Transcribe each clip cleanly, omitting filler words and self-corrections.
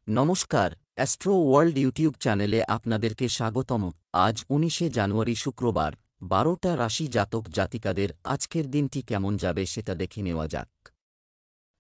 নমস্কার, astro world YouTube চ্যানেলে আপনাদেরকে স্বাগতম। আজ ১৯শে জানুয়ারি শুক্রবার, ১২টা রাশি জাতক জাতিকাদের আজকের দিনটি কেমন যাবে সেটা দেখে নেওয়া যাক।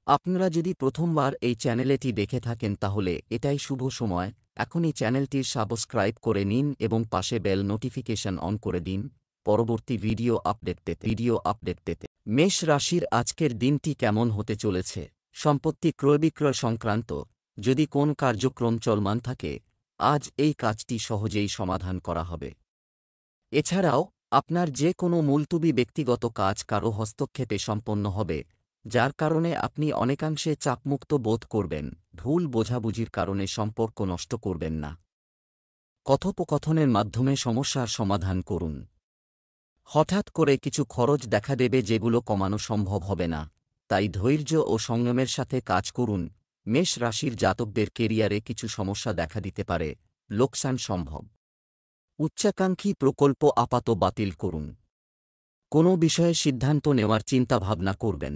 আপনারা যদি প্রথমবার এই চ্যানেলটি দেখে থাকেন তাহলে এটাই শুভ সময়। এখনই চ্যানেলটির সাবস্ক্রাইব করে নিন এবং পাশে বেল নোটিফিকেশন অন করে দিন পরবর্তী ভিডিও আপডেট পেতে। মেষ রাশির আজকের দিনটি কেমন হতে চলেছে? সম্পত্তি ক্রয় বিক্রয় সংক্রান্ত যদি কোন কার্যক্রম চলমান থাকে, আজ এই কাজটি সহজেই সমাধান করা হবে। এছাড়াও আপনার যে কোনো মুলতুবি ব্যক্তিগত কাজ কারো হস্তক্ষেপে সম্পন্ন হবে, যার কারণে আপনি অনেকাংশে চাপমুক্ত বোধ করবেন। ভুল বোঝাবুঝির কারণে সম্পর্ক নষ্ট করবেন না। কথোপকথনের মাধ্যমে সমস্যার সমাধান করুন। হঠাৎ করে কিছু খরচ দেখা দেবে যেগুলো কমানো সম্ভব হবে না, তাই ধৈর্য ও সংযমের সাথে কাজ করুন। মেষ রাশির জাতকদের কেরিয়ারে কিছু সমস্যা দেখা দিতে পারে, লোকসান সম্ভব। উচ্চাকাঙ্ক্ষী প্রকল্প আপাতত বাতিল করুন। কোনো বিষয়ে সিদ্ধান্ত নেওয়ার চিন্তাভাবনা করবেন।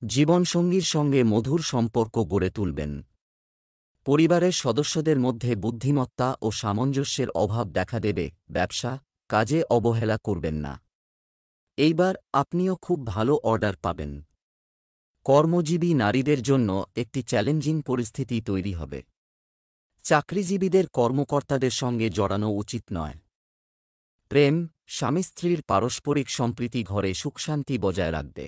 জীবনসঙ্গীর সঙ্গে মধুর সম্পর্ক গড়ে তুলবেন। পরিবারের সদস্যদের মধ্যে বুদ্ধিমত্তা ও সামঞ্জস্যের অভাব দেখা দেবে। ব্যবসা কাজে অবহেলা করবেন না। এইবার আপনিও খুব ভালো অর্ডার পাবেন। কর্মজীবী নারীদের জন্য একটি চ্যালেঞ্জিং পরিস্থিতি তৈরি হবে। চাকরিজীবীদের কর্মকর্তাদের সঙ্গে জড়ানো উচিত নয়। প্রেম স্বামী স্ত্রীর পারস্পরিক সম্প্রীতি ঘরে সুখশান্তি বজায় রাখবে।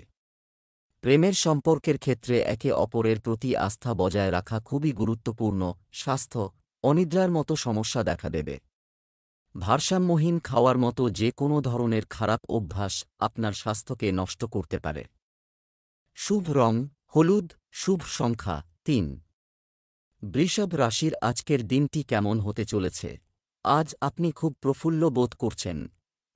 প্রেমের সম্পর্কের ক্ষেত্রে একে অপরের প্রতি আস্থা বজায় রাখা খুবই গুরুত্বপূর্ণ। স্বাস্থ্য অনিদ্রার মতো সমস্যা দেখা দেবে। ভারসাম্যহীন খাওয়ার মতো যে কোনো ধরনের খারাপ অভ্যাস আপনার স্বাস্থ্যকে নষ্ট করতে পারে। শুভ রং হলুদ, শুভ সংখ্যা ৩। বৃষভ রাশির আজকের দিনটি কেমন হতে চলেছে? আজ আপনি খুব প্রফুল্ল বোধ করছেন।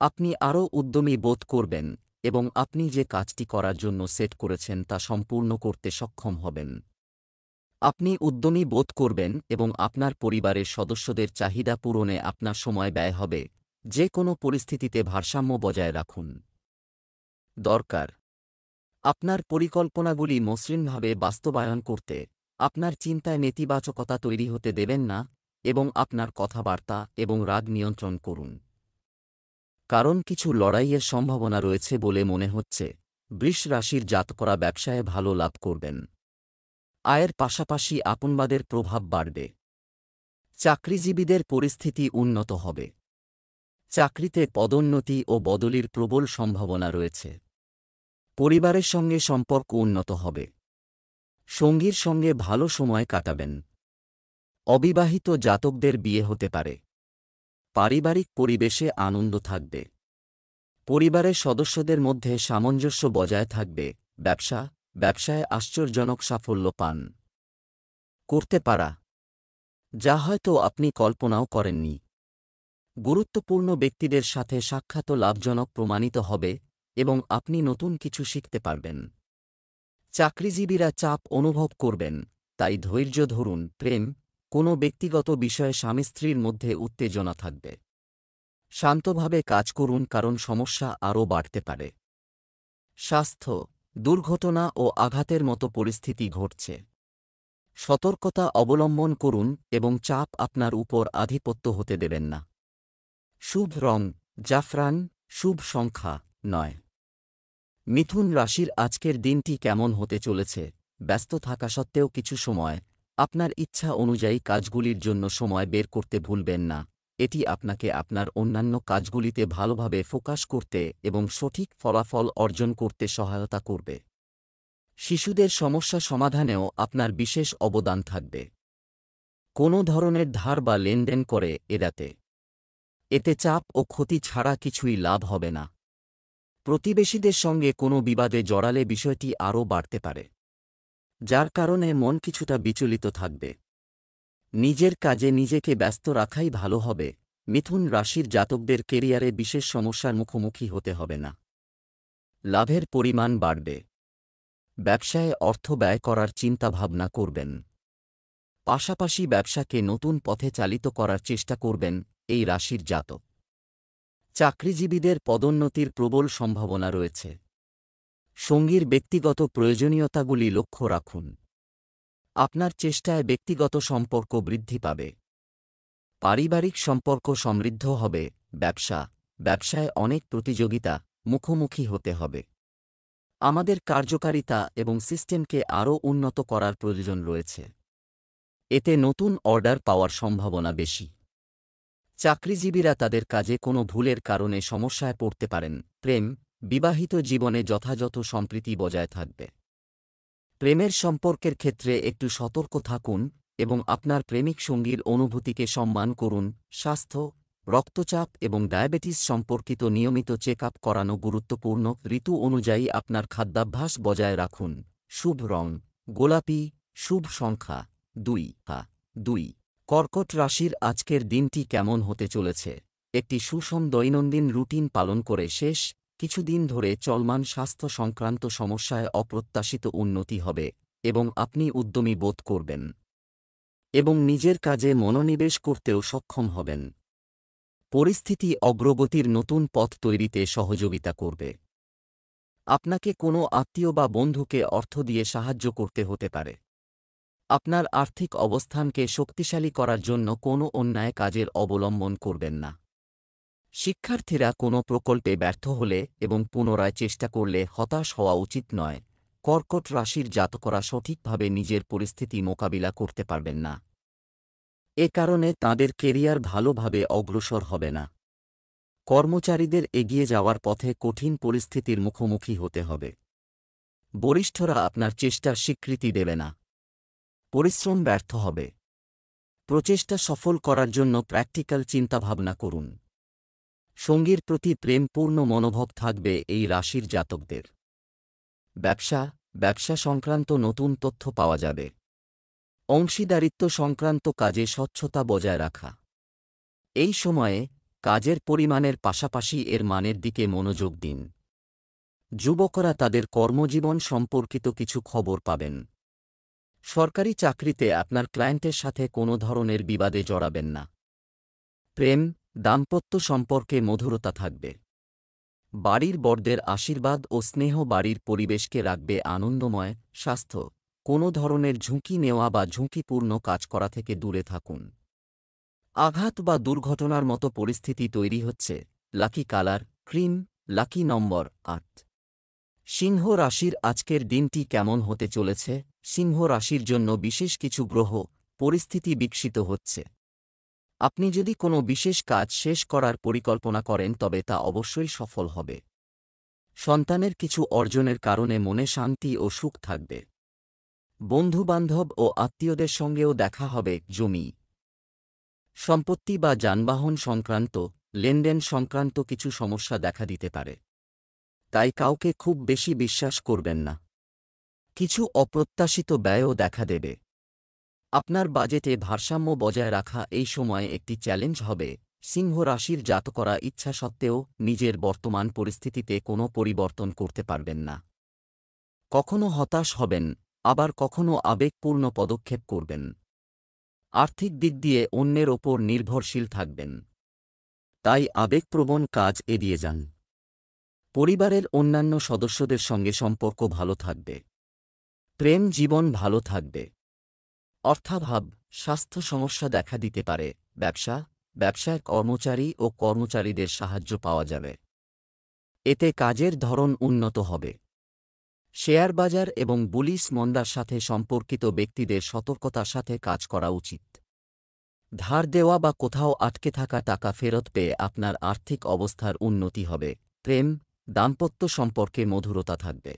আপনি আরও উদ্যমী বোধ করবেন এবং আপনি যে কাজটি করার জন্য সেট করেছেন তা সম্পূর্ণ করতে সক্ষম হবেন। আপনি উদ্যমী বোধ করবেন এবং আপনার পরিবারের সদস্যদের চাহিদা পূরণে আপনার সময় ব্যয় হবে। যে কোনো পরিস্থিতিতে ভারসাম্য বজায় রাখুন। দরকার আপনার পরিকল্পনাগুলি মসৃণভাবে বাস্তবায়ন করতে আপনার চিন্তায় নেতিবাচকতা তৈরি হতে দেবেন না এবং আপনার কথাবার্তা এবং রাগ নিয়ন্ত্রণ করুন। কারণ কিছু লড়াইয়ের সম্ভাবনা রয়েছে বলে মনে হচ্ছে। বৃষ রাশির জাতকরা ব্যবসায় ভালো লাভ করবেন। আয়ের পাশাপাশি আপনবাদের প্রভাব বাড়বে। চাকরিজীবীদের পরিস্থিতি উন্নত হবে। চাকরিতে পদোন্নতি ও বদলির প্রবল সম্ভাবনা রয়েছে। পরিবারের সঙ্গে সম্পর্ক উন্নত হবে। সঙ্গীর সঙ্গে ভালো সময় কাটাবেন। অবিবাহিত জাতকদের বিয়ে হতে পারে। পারিবারিক পরিবেশে আনন্দ থাকবে। পরিবারের সদস্যদের মধ্যে সামঞ্জস্য বজায় থাকবে। ব্যবসায় আশ্চর্যজনক সাফল্য পান করতে পারা, যা হয়তো আপনি কল্পনাও করেননি। গুরুত্বপূর্ণ ব্যক্তিদের সাথে সাক্ষাৎ লাভজনক প্রমাণিত হবে এবং আপনি নতুন কিছু শিখতে পারবেন। চাকরিজীবীরা চাপ অনুভব করবেন, তাই ধৈর্য ধরুন। প্রেম কোনো ব্যক্তিগত বিষয়ে স্বামী স্ত্রীর মধ্যে উত্তেজনা থাকবে। শান্তভাবে কাজ করুন কারণ সমস্যা আরও বাড়তে পারে। স্বাস্থ্য দুর্ঘটনা ও আঘাতের মতো পরিস্থিতি ঘটছে। সতর্কতা অবলম্বন করুন এবং চাপ আপনার উপর আধিপত্য হতে দেবেন না। শুভ রং জাফরান, শুভ সংখ্যা ৯। মিথুন রাশির আজকের দিনটি কেমন হতে চলেছে? ব্যস্ত থাকা সত্ত্বেও কিছু সময় আপনার ইচ্ছা অনুযায়ী কাজগুলির জন্য সময় বের করতে ভুলবেন না। এটি আপনাকে আপনার অন্যান্য কাজগুলিতে ভালোভাবে ফোকাস করতে এবং সঠিক ফলাফল অর্জন করতে সহায়তা করবে। শিশুদের সমস্যা সমাধানেও আপনার বিশেষ অবদান থাকবে। কোনো ধরনের ধার বা লেনদেন করে এড়াতে। এতে চাপ ও ক্ষতি ছাড়া কিছুই লাভ হবে না। প্রতিবেশীদের সঙ্গে কোনো বিবাদে জড়ালে বিষয়টি আরও বাড়তে পারে, যার কারণে মন কিছুটা বিচলিত থাকবে। নিজের কাজে নিজেকে ব্যস্ত রাখাই ভালো হবে। মিথুন রাশির জাতকদের কেরিয়ারে বিশেষ সমস্যার মুখোমুখি হতে হবে না। লাভের পরিমাণ বাড়বে। ব্যবসায় অর্থ ব্যয় করার চিন্তাভাবনা করবেন। পাশাপাশি ব্যবসাকে নতুন পথে চালিত করার চেষ্টা করবেন এই রাশির জাতক। চাকরিজীবীদের পদোন্নতির প্রবল সম্ভাবনা রয়েছে। সঙ্গীর ব্যক্তিগত প্রয়োজনীয়তাগুলি লক্ষ্য রাখুন। আপনার চেষ্টায় ব্যক্তিগত সম্পর্ক বৃদ্ধি পাবে। পারিবারিক সম্পর্ক সমৃদ্ধ হবে। ব্যবসায় অনেক প্রতিযোগিতা মুখোমুখি হতে হবে। আমাদের কার্যকারিতা এবং সিস্টেমকে আরও উন্নত করার প্রয়োজন রয়েছে। এতে নতুন অর্ডার পাওয়ার সম্ভাবনা বেশি। চাকরিজীবীরা তাদের কাজে কোনো ভুলের কারণে সমস্যায় পড়তে পারেন। বিবাহিত জীবনে যথাযথ সম্প্রীতি বজায় থাকবে। প্রেমের সম্পর্কের ক্ষেত্রে একটু সতর্ক থাকুন এবং আপনার প্রেমিক সঙ্গীর অনুভূতিকে সম্মান করুন। স্বাস্থ্য, রক্তচাপ এবং ডায়াবেটিস সম্পর্কিত নিয়মিত চেক আপ করানো গুরুত্বপূর্ণ। ঋতু অনুযায়ী আপনার খাদ্যাভ্যাস বজায় রাখুন। শুভ রং গোলাপি। শুভ সংখ্যা 2। কর্কট রাশির আজকের দিনটি কেমন হতে চলেছে? একটি সুষম দৈনন্দিন রুটিন পালন করে শেষ কিছুদিন ধরে চলমান স্বাস্থ্য সংক্রান্ত সমস্যায় অপ্রত্যাশিত উন্নতি হবে এবং আপনি উদ্যমী বোধ করবেন এবং নিজের কাজে মনোনিবেশ করতেও সক্ষম হবেন। পরিস্থিতি অগ্রগতির নতুন পথ তৈরিতে সহযোগিতা করবে। আপনাকে কোনো আত্মীয় বা বন্ধুকে অর্থ দিয়ে সাহায্য করতে হতে পারে। আপনার আর্থিক অবস্থানকে শক্তিশালী করার জন্য কোনো অন্যায় কাজের অবলম্বন করবেন না। শিক্ষার্থীরা কোনো প্রকল্পে ব্যর্থ হলে এবং পুনরায় চেষ্টা করলে হতাশ হওয়া উচিত নয়। কর্কট রাশির জাতকরা সঠিকভাবে নিজের পরিস্থিতি মোকাবিলা করতে পারবেন না। এ কারণে তাঁদের কেরিয়ার ভালোভাবে অগ্রসর হবে না। কর্মচারীদের এগিয়ে যাওয়ার পথে কঠিন পরিস্থিতির মুখোমুখি হতে হবে। বরিষ্ঠরা আপনার চেষ্টার স্বীকৃতি দেবে না। পরিশ্রম ব্যর্থ হবে। প্রচেষ্টা সফল করার জন্য প্র্যাকটিক্যাল চিন্তাভাবনা করুন। সঙ্গীর প্রতি প্রেমপূর্ণ মনোভাব থাকবে এই রাশির জাতকদের। ব্যবসা সংক্রান্ত নতুন তথ্য পাওয়া যাবে। অংশীদারিত্ব সংক্রান্ত কাজে স্বচ্ছতা বজায় রাখা। এই সময়ে কাজের পরিমাণের পাশাপাশি এর মানের দিকে মনোযোগ দিন। যুবকরা তাদের কর্মজীবন সম্পর্কিত কিছু খবর পাবেন। সরকারি চাকরিতে আপনার ক্লায়েন্টের সাথে কোনো ধরনের বিবাদে জড়াবেন না। দাম্পত্য সম্পর্কে মধুরতা থাকবে। বাড়ির বড়দের আশীর্বাদ ও স্নেহ বাড়ির পরিবেশকে রাখবে আনন্দময়। স্বাস্থ্য, কোনো ধরনের ঝুঁকি নেওয়া বা ঝুঁকিপূর্ণ কাজ করা থেকে দূরে থাকুন। আঘাত বা দুর্ঘটনার মতো পরিস্থিতি তৈরি হচ্ছে। Lucky colour cream. লাকি নম্বর 8। সিংহ রাশির আজকের দিনটি কেমন হতে চলেছে? সিংহ রাশির জন্য বিশেষ কিছু গ্রহ পরিস্থিতি বিকশিত হচ্ছে। আপনি যদি কোনো বিশেষ কাজ শেষ করার পরিকল্পনা করেন তবে তা অবশ্যই সফল হবে। সন্তানের কিছু অর্জনের কারণে মনে শান্তি ও সুখ থাকবে। বন্ধুবান্ধব ও আত্মীয়দের সঙ্গেও দেখা হবে। জমি, সম্পত্তি বা যানবাহন সংক্রান্ত লেনদেন সংক্রান্ত কিছু সমস্যা দেখা দিতে পারে, তাই কাউকে খুব বেশি বিশ্বাস করবেন না। কিছু অপ্রত্যাশিত ব্যয়ও দেখা দেবে। আপনার বাজেটে ভারসাম্য বজায় রাখা এই সময়ে একটি চ্যালেঞ্জ হবে। সিংহ রাশির জাতকরা ইচ্ছা সত্ত্বেও নিজের বর্তমান পরিস্থিতিতে কোনো পরিবর্তন করতে পারবেন না। কখনো হতাশ হবেন, আবার কখনো আবেগপূর্ণ পদক্ষেপ করবেন। আর্থিক দিক দিয়ে অন্যের ওপর নির্ভরশীল থাকবেন, তাই আবেগপ্রবণ কাজ এড়িয়ে যান। পরিবারের অন্যান্য সদস্যদের সঙ্গে সম্পর্ক ভালো থাকবে। প্রেম জীবন ভালো থাকবে। অর্থাভাব, স্বাস্থ্য সমস্যা দেখা দিতে পারে। ব্যবসায় কর্মচারী ও কর্মচারীদের সাহায্য পাওয়া যাবে। এতে কাজের ধরন উন্নত হবে। শেয়ার বাজার এবং বুলিশ মন্দার সাথে সম্পর্কিত ব্যক্তিদের সতর্কতার সাথে কাজ করা উচিত। ধার দেওয়া বা কোথাও আটকে থাকা টাকা ফেরত পেয়ে আপনার আর্থিক অবস্থার উন্নতি হবে। দাম্পত্য সম্পর্কে মধুরতা থাকবে।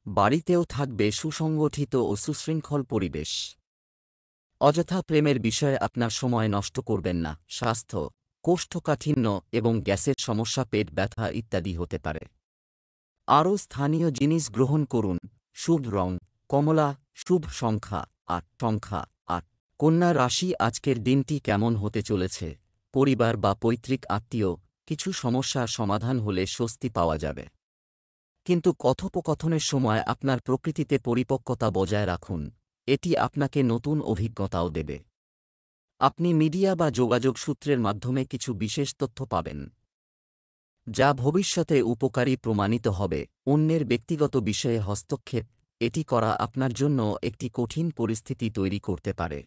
বাড়িতেও থাকবে সুসংগঠিত ও সুশৃঙ্খল পরিবেশ। অযথা প্রেমের বিষয়ে আপনার সময় নষ্ট করবেন না। স্বাস্থ্য, কোষ্ঠকাঠিন্য এবং গ্যাসের সমস্যা, পেট ব্যথা ইত্যাদি হতে পারে। আরও স্থানীয় জিনিস গ্রহণ করুন। শুভ রং কমলা। শুভ সংখ্যা 8। কন্যা রাশি আজকের দিনটি কেমন হতে চলেছে? পরিবার বা পৈতৃক আত্মীয় কিছু সমস্যার সমাধান হলে স্বস্তি পাওয়া যাবে, কিন্তু কথোপকথনের সময় আপনার প্রকৃতিতে পরিপক্কতা বজায় রাখুন। এটি আপনাকে নতুন অভিজ্ঞতাও দেবে। আপনি মিডিয়া বা যোগাযোগ সূত্রের মাধ্যমে কিছু বিশেষ তথ্য পাবেন, যা ভবিষ্যতে উপকারী প্রমাণিত হবে। অন্যের ব্যক্তিগত বিষয়ে হস্তক্ষেপ এটি করা আপনার জন্য একটি কঠিন পরিস্থিতি তৈরি করতে পারে।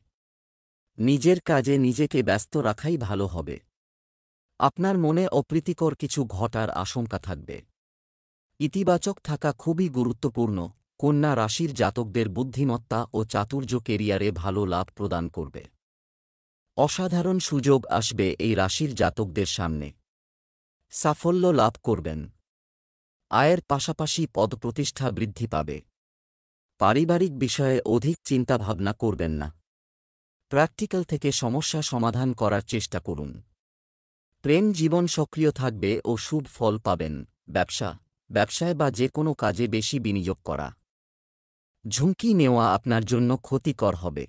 নিজের কাজে নিজেকে ব্যস্ত রাখাই ভালো হবে। আপনার মনে অপ্রীতিকর কিছু ঘটার আশঙ্কা থাকবে। ইতিবাচক থাকা খুবই গুরুত্বপূর্ণ। কন্যা রাশির জাতকদের বুদ্ধিমত্তা ও চাতুর্য কেরিয়ারে ভালো লাভ প্রদান করবে। অসাধারণ সুযোগ আসবে এই রাশির জাতকদের সামনে। সাফল্য লাভ করবেন। আয়ের পাশাপাশি পদপ্রতিষ্ঠা বৃদ্ধি পাবে। পারিবারিক বিষয়ে অধিক চিন্তাভাবনা করবেন না। প্র্যাকটিক্যাল থেকে সমস্যা সমাধান করার চেষ্টা করুন। প্রেম জীবন সক্রিয় থাকবে ও শুভ ফল পাবেন। ব্যবসায় বা যে কোনো কাজে বেশি বিনিয়োগ করা, ঝুঁকি নেওয়া আপনার জন্য ক্ষতিকর হবে।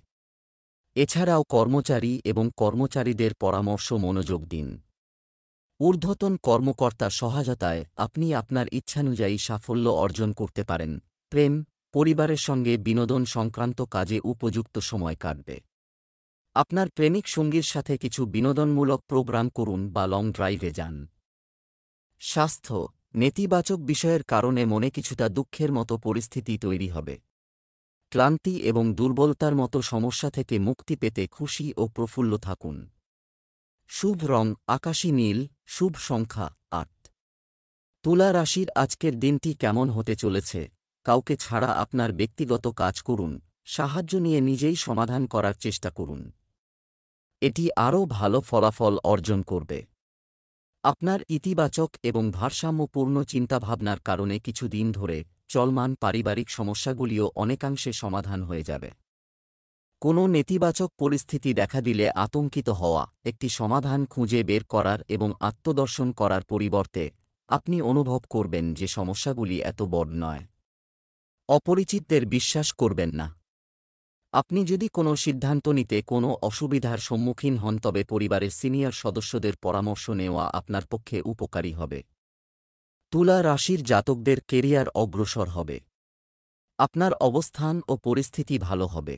এছাড়াও কর্মচারী এবং কর্মচারীদের পরামর্শ মনোযোগ দিন। ঊর্ধ্বতন কর্মকর্তার সহায়তায় আপনি আপনার ইচ্ছানুযায়ী সাফল্য অর্জন করতে পারেন। প্রেম, পরিবারের সঙ্গে বিনোদন সংক্রান্ত কাজে উপযুক্ত সময় কাটবে। আপনার প্রেমিক সঙ্গীর সাথে কিছু বিনোদনমূলক প্রোগ্রাম করুন বা লং ড্রাইভে যান। স্বাস্থ্য, নেতিবাচক বিষয়ের কারণে মনে কিছুটা দুঃখের মতো পরিস্থিতি তৈরি হবে। ক্লান্তি এবং দুর্বলতার মতো সমস্যা থেকে মুক্তি পেতে খুশি ও প্রফুল্ল থাকুন। শুভ রং আকাশী নীল, শুভ সংখ্যা ৮। তুলা রাশির আজকের দিনটি কেমন হতে চলেছে? কাউকে ছাড়া আপনার ব্যক্তিগত কাজ করুন, সাহায্য নিয়ে নিজেই সমাধান করার চেষ্টা করুন। এটি আরও ভালো ফলাফল অর্জন করবে। আপনার ইতিবাচক এবং ভারসাম্যপূর্ণ চিন্তাভাবনার কারণে কিছুদিন ধরে চলমান পারিবারিক সমস্যাগুলিও অনেকাংশে সমাধান হয়ে যাবে। কোনো নেতিবাচক পরিস্থিতি দেখা দিলে আতঙ্কিত হওয়া, একটি সমাধান খুঁজে বের করার এবং আত্মদর্শন করার পরিবর্তে আপনি অনুভব করবেন যে সমস্যাগুলি এত বড় নয়। অপরিচিতদের বিশ্বাস করবেন না। আপনি যদি কোনো সিদ্ধান্ত নিতে কোনো অসুবিধার সম্মুখীন হন তবে পরিবারের সিনিয়র সদস্যদের পরামর্শ নেওয়া আপনার পক্ষে উপকারী হবে। তুলা রাশির জাতকদের কেরিয়ার অগ্রসর হবে। আপনার অবস্থান ও পরিস্থিতি ভালো হবে।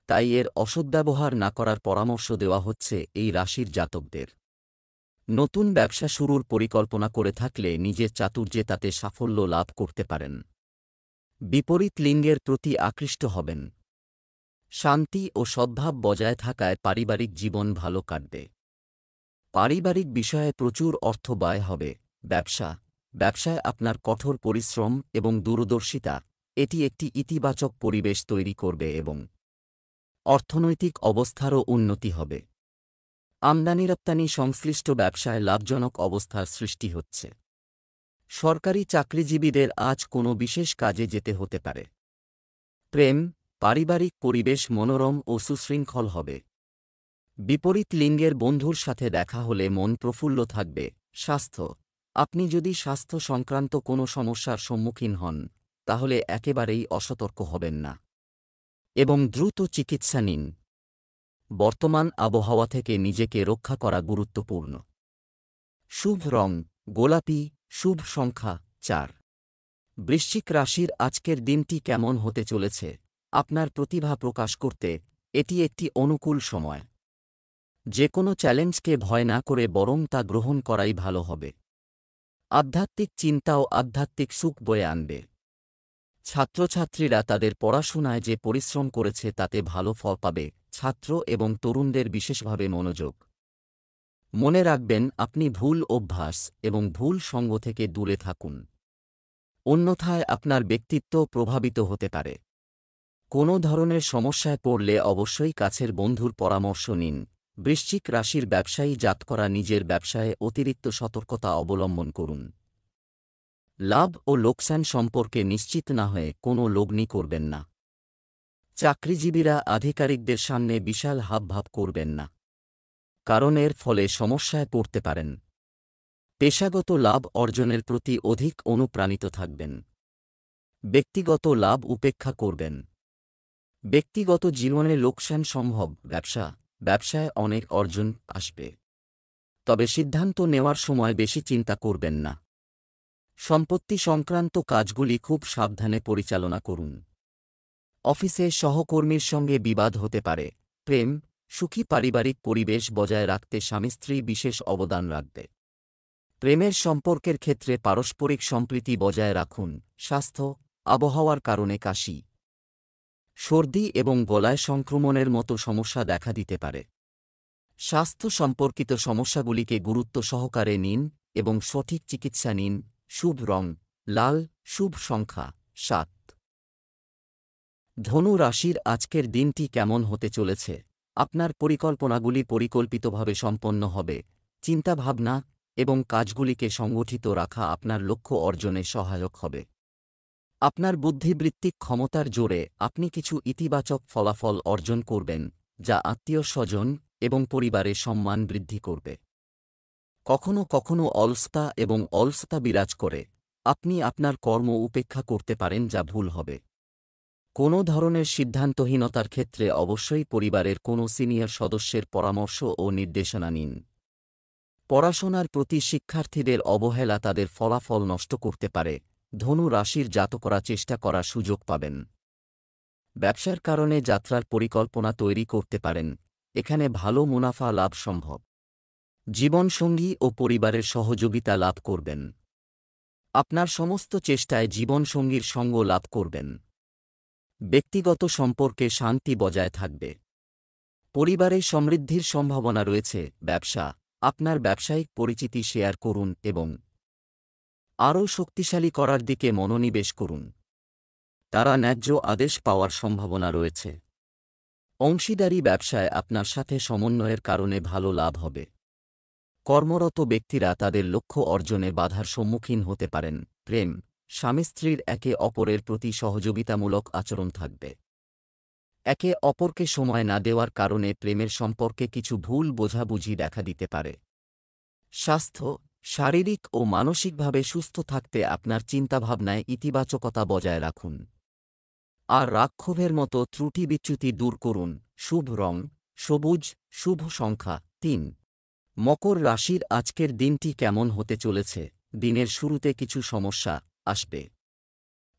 তাই এর অসদ্ব্যবহার না করার পরামর্শ দেওয়া হচ্ছে এই রাশির জাতকদের। নতুন ব্যবসা শুরুর পরিকল্পনা করে থাকলে নিজের চাতুর্যে তাতে সাফল্য লাভ করতে পারেন। বিপরীত লিঙ্গের প্রতি আকৃষ্ট হবেন। শান্তি ও সদ্ভাব বজায় থাকায় পারিবারিক জীবন ভালো কাটবে। পারিবারিক বিষয়ে প্রচুর অর্থ ব্যয় হবে। ব্যবসায় আপনার কঠোর পরিশ্রম এবং দূরদর্শিতা এটি একটি ইতিবাচক পরিবেশ তৈরি করবে এবং অর্থনৈতিক অবস্থারও উন্নতি হবে। আমদানি রপ্তানি সংশ্লিষ্ট ব্যবসায় লাভজনক অবস্থার সৃষ্টি হচ্ছে। সরকারি চাকরিজীবীদের আজ কোনো বিশেষ কাজে যেতে হতে পারে। প্রেম, পারিবারিক পরিবেশ মনোরম ও সুশৃঙ্খল হবে। বিপরীত লিঙ্গের বন্ধুর সাথে দেখা হলে মন প্রফুল্ল থাকবে। স্বাস্থ্য, আপনি যদি স্বাস্থ্য সংক্রান্ত কোনো সমস্যার সম্মুখীন হন তাহলে একেবারেই অসতর্ক হবেন না এবং দ্রুত চিকিৎসা নিন। বর্তমান আবহাওয়া থেকে নিজেকে রক্ষা করা গুরুত্বপূর্ণ। শুভ রং গোলাপি, শুভ সংখ্যা ৪। বৃশ্চিক রাশির আজকের দিনটি কেমন হতে চলেছে? আপনার প্রতিভা প্রকাশ করতে এটি একটি অনুকূল সময়। যে কোনো চ্যালেঞ্জকে ভয় না করে বরং তা গ্রহণ করাই ভালো হবে। আধ্যাত্মিক চিন্তা ও আধ্যাত্মিক সুখ বয়ে আনবে। ছাত্রছাত্রীরা তাদের পড়াশোনায় যে পরিশ্রম করেছে তাতে ভালো ফল পাবে। ছাত্র এবং তরুণদের বিশেষভাবে মনোযোগ। মনে রাখবেন আপনি ভুল অভ্যাস এবং ভুল সঙ্গ থেকে দূরে থাকুন, অন্যথায় আপনার ব্যক্তিত্ব প্রভাবিত হতে পারে। কোনো ধরনের সমস্যায় পড়লে অবশ্যই কাছের বন্ধুর পরামর্শ নিন। বৃশ্চিক রাশির ব্যবসায়ী জাতকরা নিজের ব্যবসায়ে অতিরিক্ত সতর্কতা অবলম্বন করুন। লাভ ও লোকসান সম্পর্কে নিশ্চিত না হয়ে কোনো লগ্নি করবেন না। চাকরিজীবীরা আধিকারিকদের সামনে বিশাল হাবভাব করবেন না, কারণ এর ফলে সমস্যায় পড়তে পারেন। পেশাগত লাভ অর্জনের প্রতি অধিক অনুপ্রাণিত থাকবেন। ব্যক্তিগত লাভ উপেক্ষা করবেন। ব্যক্তিগত জীবনে লোকসান সম্ভব। ব্যবসায় অনেক অর্জন আসবে, তবে সিদ্ধান্ত নেওয়ার সময় বেশি চিন্তা করবেন না। সম্পত্তি সংক্রান্ত কাজগুলি খুব সাবধানে পরিচালনা করুন। অফিসে সহকর্মীর সঙ্গে বিবাদ হতে পারে। প্রেম, সুখী পারিবারিক পরিবেশ বজায় রাখতে স্বামী স্ত্রী বিশেষ অবদান রাখবে। প্রেমের সম্পর্কের ক্ষেত্রে পারস্পরিক সম্প্রীতি বজায় রাখুন। স্বাস্থ্য, আবহাওয়ার কারণে কাশি, সর্দি এবং গলায় সংক্রমণের মতো সমস্যা দেখা দিতে পারে। স্বাস্থ্য সম্পর্কিত সমস্যাগুলিকে গুরুত্ব সহকারে নিন এবং সঠিক চিকিৎসা নিন। শুভ রং লাল, শুভ সংখ্যা 7। ধনু রাশির আজকের দিনটি কেমন হতে চলেছে? আপনার পরিকল্পনাগুলি পরিকল্পিতভাবে সম্পন্ন হবে। চিন্তাভাবনা এবং কাজগুলিকে সংগঠিত রাখা আপনার লক্ষ্য অর্জনে সহায়ক হবে। আপনার বুদ্ধিবৃত্তিক ক্ষমতার জোরে আপনি কিছু ইতিবাচক ফলাফল অর্জন করবেন, যা আত্মীয়স্বজন এবং পরিবারের সম্মান বৃদ্ধি করবে। কখনও কখনও অলসতা এবং অলসতা বিরাজ করে। আপনি আপনার কর্ম উপেক্ষা করতে পারেন, যা ভুল হবে। কোনো ধরনের সিদ্ধান্তহীনতার ক্ষেত্রে অবশ্যই পরিবারের কোনো সিনিয়র সদস্যের পরামর্শ ও নির্দেশনা নিন। পড়াশোনার প্রতি শিক্ষার্থীদের অবহেলা তাদের ফলাফল নষ্ট করতে পারে। ধনু রাশির জাতকরা চেষ্টা করার সুযোগ পাবেন। ব্যবসার কারণে যাত্রার পরিকল্পনা তৈরি করতে পারেন। এখানে ভালো মুনাফা লাভ সম্ভব। জীবনসঙ্গী ও পরিবারের সহযোগিতা লাভ করবেন। আপনার সমস্ত চেষ্টায় জীবনসঙ্গীর সঙ্গ লাভ করবেন। ব্যক্তিগত সম্পর্কে শান্তি বজায় থাকবে। পরিবারে সমৃদ্ধির সম্ভাবনা রয়েছে। ব্যবসা, আপনার ব্যবসায়িক পরিচিতি শেয়ার করুন এবং আরও শক্তিশালী করার দিকে মনোনিবেশ করুন। তারা ন্যায্য আদেশ পাওয়ার সম্ভাবনা রয়েছে। অংশীদারি ব্যবসায় আপনার সাথে সমন্বয়ের কারণে ভালো লাভ হবে। কর্মরত ব্যক্তিরা তাদের লক্ষ্য অর্জনে বাধার সম্মুখীন হতে পারেন। প্রেম, স্বামী স্ত্রীর একে অপরের প্রতি সহযোগিতামূলক আচরণ থাকবে। একে অপরকে সময় না দেওয়ার কারণে প্রেমের সম্পর্কে কিছু ভুল বোঝাবুঝি দেখা দিতে পারে। স্বাস্থ্য, শারীরিক ও মানসিকভাবে সুস্থ থাকতে আপনার চিন্তাভাবনায় ইতিবাচকতা বজায় রাখুন। আর রাগক্ষোভের মতো ত্রুটি বিচ্যুতি দূর করুন। শুভ রং সবুজ, শুভ সংখ্যা 3। মকর রাশির আজকের দিনটি কেমন হতে চলেছে? দিনের শুরুতে কিছু সমস্যা আসবে।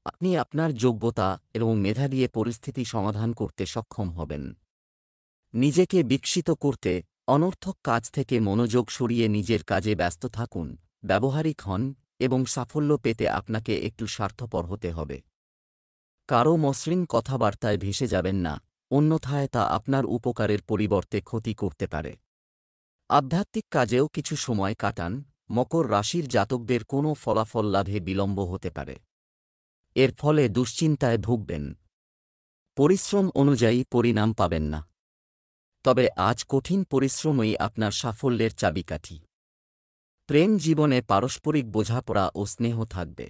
আপনি আপনার যোগ্যতা এবং মেধা দিয়ে পরিস্থিতি সমাধান করতে সক্ষম হবেন। নিজেকে বিকশিত করতে অনর্থক কাজ থেকে মনোযোগ সরিয়ে নিজের কাজে ব্যস্ত থাকুন। ব্যবহারিক হন এবং সাফল্য পেতে আপনাকে একটু স্বার্থপর হতে হবে। কারও মসৃণ কথাবার্তায় ভেসে যাবেন না, অন্যথায় তা আপনার উপকারের পরিবর্তে ক্ষতি করতে পারে। আধ্যাত্মিক কাজেও কিছু সময় কাটান। মকর রাশির জাতকদের কোনো ফলাফল লাভে বিলম্ব হতে পারে। এর ফলে দুশ্চিন্তায় ভুগবেন। পরিশ্রম অনুযায়ী পরিণাম পাবেন না। তবে আজ কঠিন পরিশ্রমই আপনার সাফল্যের চাবিকাঠি। প্রেম জীবনে পারস্পরিক বোঝাপড়া ও স্নেহ থাকবে।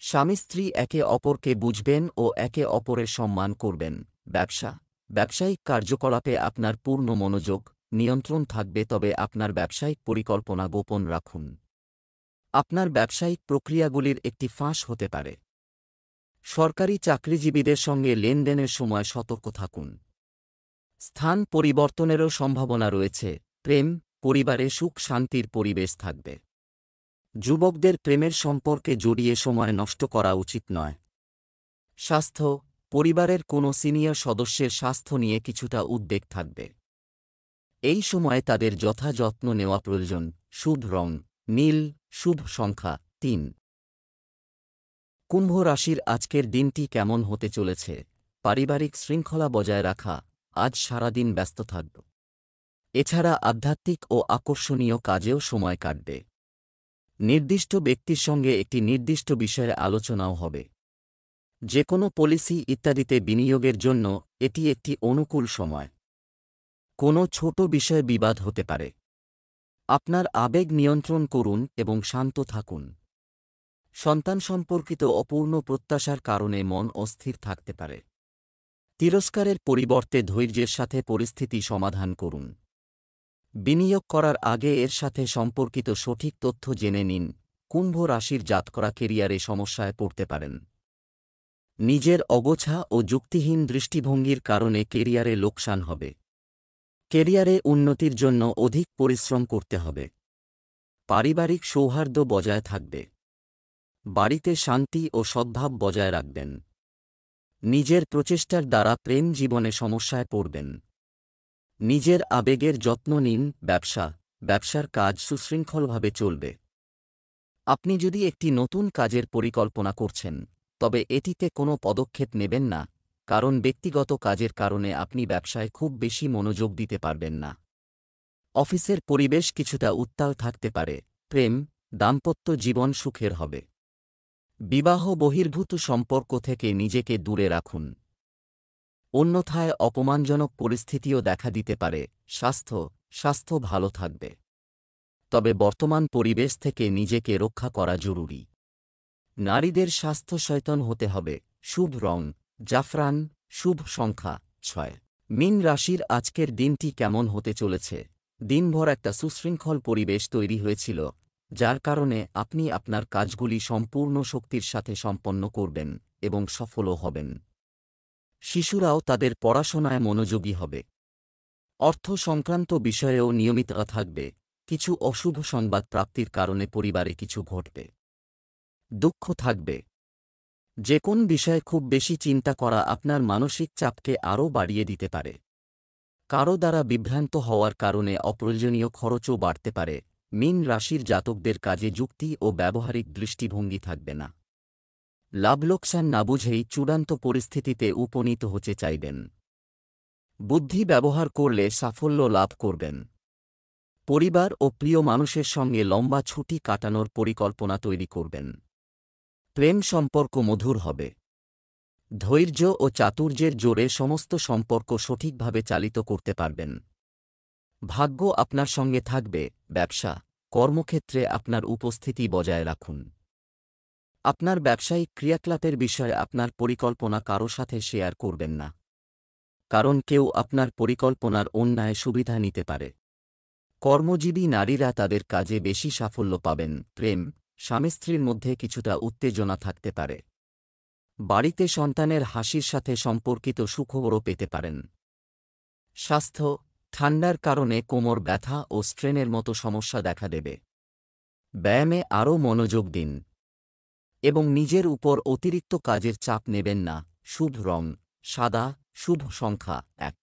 স্বামী স্ত্রী একে অপরকে বুঝবেন ও একে অপরের সম্মান করবেন। ব্যবসা, ব্যবসায়িক কার্যকলাপে আপনার পূর্ণ মনোযোগ, নিয়ন্ত্রণ থাকবে, তবে আপনার ব্যবসায়িক পরিকল্পনা গোপন রাখুন। আপনার ব্যবসায়িক প্রক্রিয়াগুলির একটি ফাঁস হতে পারে। সরকারি চাকরিজীবীদের সঙ্গে লেনদেনের সময় সতর্ক থাকুন। স্থান পরিবর্তনেরও সম্ভাবনা রয়েছে। প্রেম, পরিবারে সুখ শান্তির পরিবেশ থাকবে। যুবকদের প্রেমের সম্পর্কে জড়িয়ে সময় নষ্ট করা উচিত নয়। স্বাস্থ্য, পরিবারের কোনো সিনিয়র সদস্যের স্বাস্থ্য নিয়ে কিছুটা উদ্বেগ থাকবে। এই সময়ে তাদের যথাযত্ন নেওয়া প্রয়োজন। শুভ রং নীল, শুভ সংখ্যা 3। কুম্ভ রাশির আজকের দিনটি কেমন হতে চলেছে? পারিবারিক শৃঙ্খলা বজায় রাখা। আজ সারাদিন ব্যস্ত থাকব। এছাড়া আধ্যাত্মিক ও আকর্ষণীয় কাজেও সময় কাটবে। নির্দিষ্ট ব্যক্তির সঙ্গে একটি নির্দিষ্ট বিষয়ে আলোচনাও হবে। যে কোনো পলিসি ইত্যাদিতে বিনিয়োগের জন্য এটি একটি অনুকূল সময়। কোনো ছোট বিষয়ে বিবাদ হতে পারে। আপনার আবেগ নিয়ন্ত্রণ করুন এবং শান্ত থাকুন। সন্তান সম্পর্কিত অপূর্ণ প্রত্যাশার কারণে মন অস্থির থাকতে পারে। তিরস্কারের পরিবর্তে ধৈর্যের সাথে পরিস্থিতি সমাধান করুন। বিনিয়োগ করার আগে এর সাথে সম্পর্কিত সঠিক তথ্য জেনে নিন। কুম্ভ রাশির জাতকরা কেরিয়ারে সমস্যায় পড়তে পারেন। নিজের অগোছা ও যুক্তিহীন দৃষ্টিভঙ্গির কারণে কেরিয়ারে লোকসান হবে। কেরিয়ারে উন্নতির জন্য অধিক পরিশ্রম করতে হবে। পারিবারিক সৌহার্দ্য বজায় থাকবে। বাড়িতে শান্তি ও সদ্ভাব বজায় রাখবেন। নিজের প্রচেষ্টার দ্বারা প্রেম জীবনে সমস্যায় পড়বেন। নিজের আবেগের যত্ন নিন। ব্যবসা, ব্যবসার কাজ সুশৃঙ্খলভাবে চলবে। আপনি যদি একটি নতুন কাজের পরিকল্পনা করছেন, তবে এটিতে কোনো পদক্ষেপ নেবেন না, কারণ ব্যক্তিগত কাজের কারণে আপনি ব্যবসায় খুব বেশি মনোযোগ দিতে পারবেন না। অফিসের পরিবেশ কিছুটা উত্তাল থাকতে পারে। প্রেম, দাম্পত্য জীবন সুখের হবে। বিবাহ বহির্ভূত সম্পর্ক থেকে নিজেকে দূরে রাখুন। অন্যথায় অপমানজনক পরিস্থিতিও দেখা দিতে পারে। স্বাস্থ্য ভালো থাকবে, তবে বর্তমান পরিবেশ থেকে নিজেকে রক্ষা করা জরুরি। নারীদের স্বাস্থ্য সচেতন হতে হবে। শুভ রং জাফরান, শুভ সংখ্যা 6। মীন রাশির আজকের দিনটি কেমন হতে চলেছে? দিনভর একটা সুশৃঙ্খল পরিবেশ তৈরি হয়েছিল, যার কারণে আপনি আপনার কাজগুলি সম্পূর্ণ শক্তির সাথে সম্পন্ন করবেন এবং সফলও হবেন। শিশুরাও তাদের পড়াশোনায় মনোযোগী হবে। অর্থ সংক্রান্ত বিষয়েও নিয়মিততা থাকবে। কিছু অশুভ সংবাদ প্রাপ্তির কারণে পরিবারে কিছু ঘটবে। দুঃখ থাকবে। যে কোন বিষয়ে খুব বেশি চিন্তা করা আপনার মানসিক চাপকে আরও বাড়িয়ে দিতে পারে। কারো দ্বারা বিভ্রান্ত হওয়ার কারণে অপ্রয়োজনীয় খরচও বাড়তে পারে। মীন রাশির জাতকদের কাজে যুক্তি ও ব্যবহারিক দৃষ্টিভঙ্গি থাকবে না। লাভ লোকসান না বুঝেই চূড়ান্ত পরিস্থিতিতে উপনীত হতে চাইবেন। বুদ্ধি ব্যবহার করলে সাফল্য লাভ করবেন। পরিবার ও প্রিয় মানুষের সঙ্গে লম্বা ছুটি কাটানোর পরিকল্পনা তৈরি করবেন। প্রেম সম্পর্ক মধুর হবে। ধৈর্য ও চাতুর্যের জোরে সমস্ত সম্পর্ক সঠিকভাবে চালিত করতে পারবেন। ভাগ্য আপনার সঙ্গে থাকবে। ব্যবসা, কর্মক্ষেত্রে আপনার উপস্থিতি বজায় রাখুন। আপনার ব্যবসায়িক ক্রিয়াকলাপের বিষয়ে আপনার পরিকল্পনা কারো সাথে শেয়ার করবেন না, কারণ কেউ আপনার পরিকল্পনার অন্যায় সুবিধা নিতে পারে। কর্মজীবী নারীরা তাদের কাজে বেশি সাফল্য পাবেন। প্রেম, স্বামী স্ত্রীর মধ্যে কিছুটা উত্তেজনা থাকতে পারে। বাড়িতে সন্তানের হাসির সাথে সম্পর্কিত সুখবরও পেতে পারেন। স্বাস্থ্য, ঠান্ডার কারণে কোমর ব্যথা ও স্ট্রেনের মতো সমস্যা দেখা দেবে। ব্যায়ামে আরও মনোযোগ দিন এবং নিজের উপর অতিরিক্ত কাজের চাপ নেবেন না। শুভ রং সাদা, শুভ সংখ্যা 1।